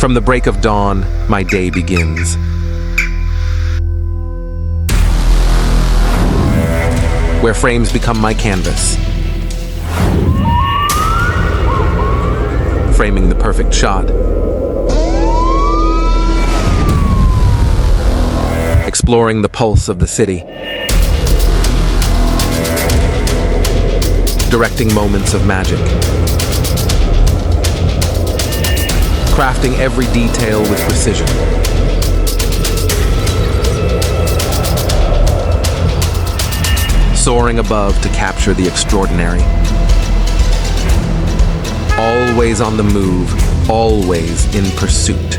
From the break of dawn, my day begins. Where frames become my canvas, framing the perfect shot, exploring the pulse of the city, directing moments of magic, crafting every detail with precision. Soaring above to capture the extraordinary. Always on the move, always in pursuit.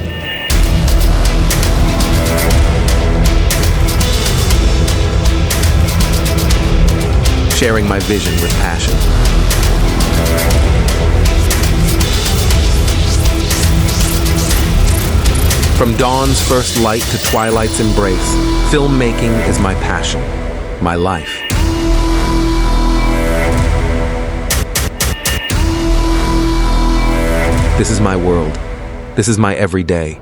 Sharing my vision with passion. From dawn's first light to twilight's embrace, filmmaking is my passion, my life. This is my world. This is my everyday.